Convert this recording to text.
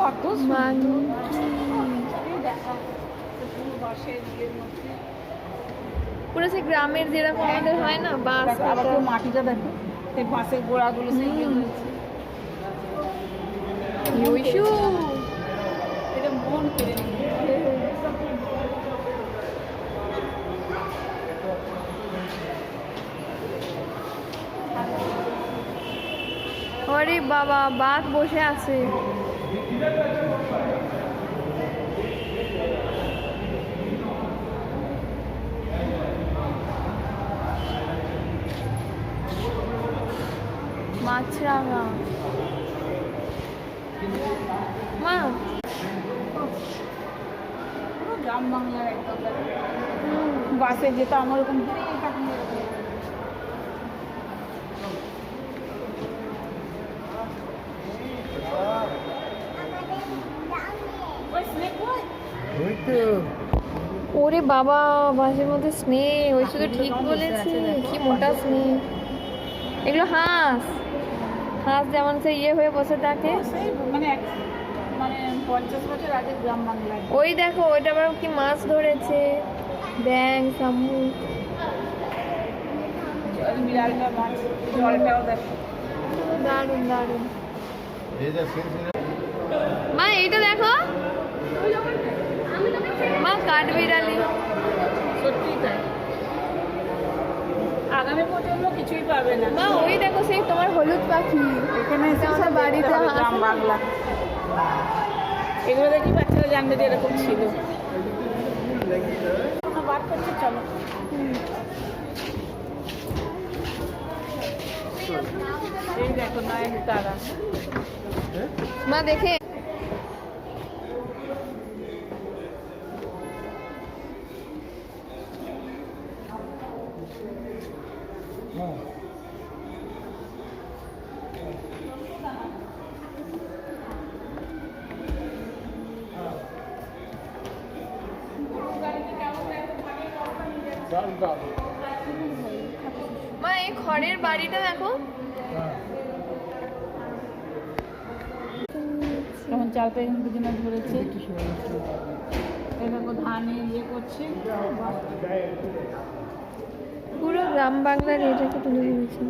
কত সুন্দর দেখা পুরো সে গ্রামের যেরকম আমাদের হয় না বাস। আবার মাটিটা দেখো, সেই বাঁশের গোড়াগুলো সেই এটা মন কেড়ে নিয়ে। আরে বাবা, বাঘ বসে আছে। মাছরাঙা মা, গ্রাম বাংলার একদম বাসে যেতাম আমার ওরকম ওরে বাবা, বাসের মধ্যে স্নেক। ওই শুধু ঠিক বলেছি, কি মোটা স্নেক। এগুলো হাঁস, হাঁস যেমন সে ইয়ে হয়ে বসে থাকে। মানে মানে 50 বছর আগে গ্রাম বাংলায়। ওই দেখো, ওইটা আবার কি মাছ ধরেছে, ব্যাং শামুক। বিড়ালটা মাছ, জলটাও দেখো দারুণ দারুণ। মা এইটা দেখো, মা কাঠবিড়ালি। সত্যি তাই, আগামী প্রজন্ম কিছুই পাবে না। মা ওই দেখো, সেই তোমার হলুদ পাখি। এখানে আমাদের বাড়িতে গ্রাম বাংলা, এগুলো দেখি বাচ্চারা জানবে যে এরকম ছিল। বার করছে, চলো। এই দেখো নয়নতারা। মা দেখে মা এই খড়ের বাড়িটা দেখো। যেমন চালটা এখানে দুজনে ধরেছে, এই দেখো ধানে ইয়ে করছে। পুরো গ্রাম বাংলার এটাকে তুলে ধরেছে।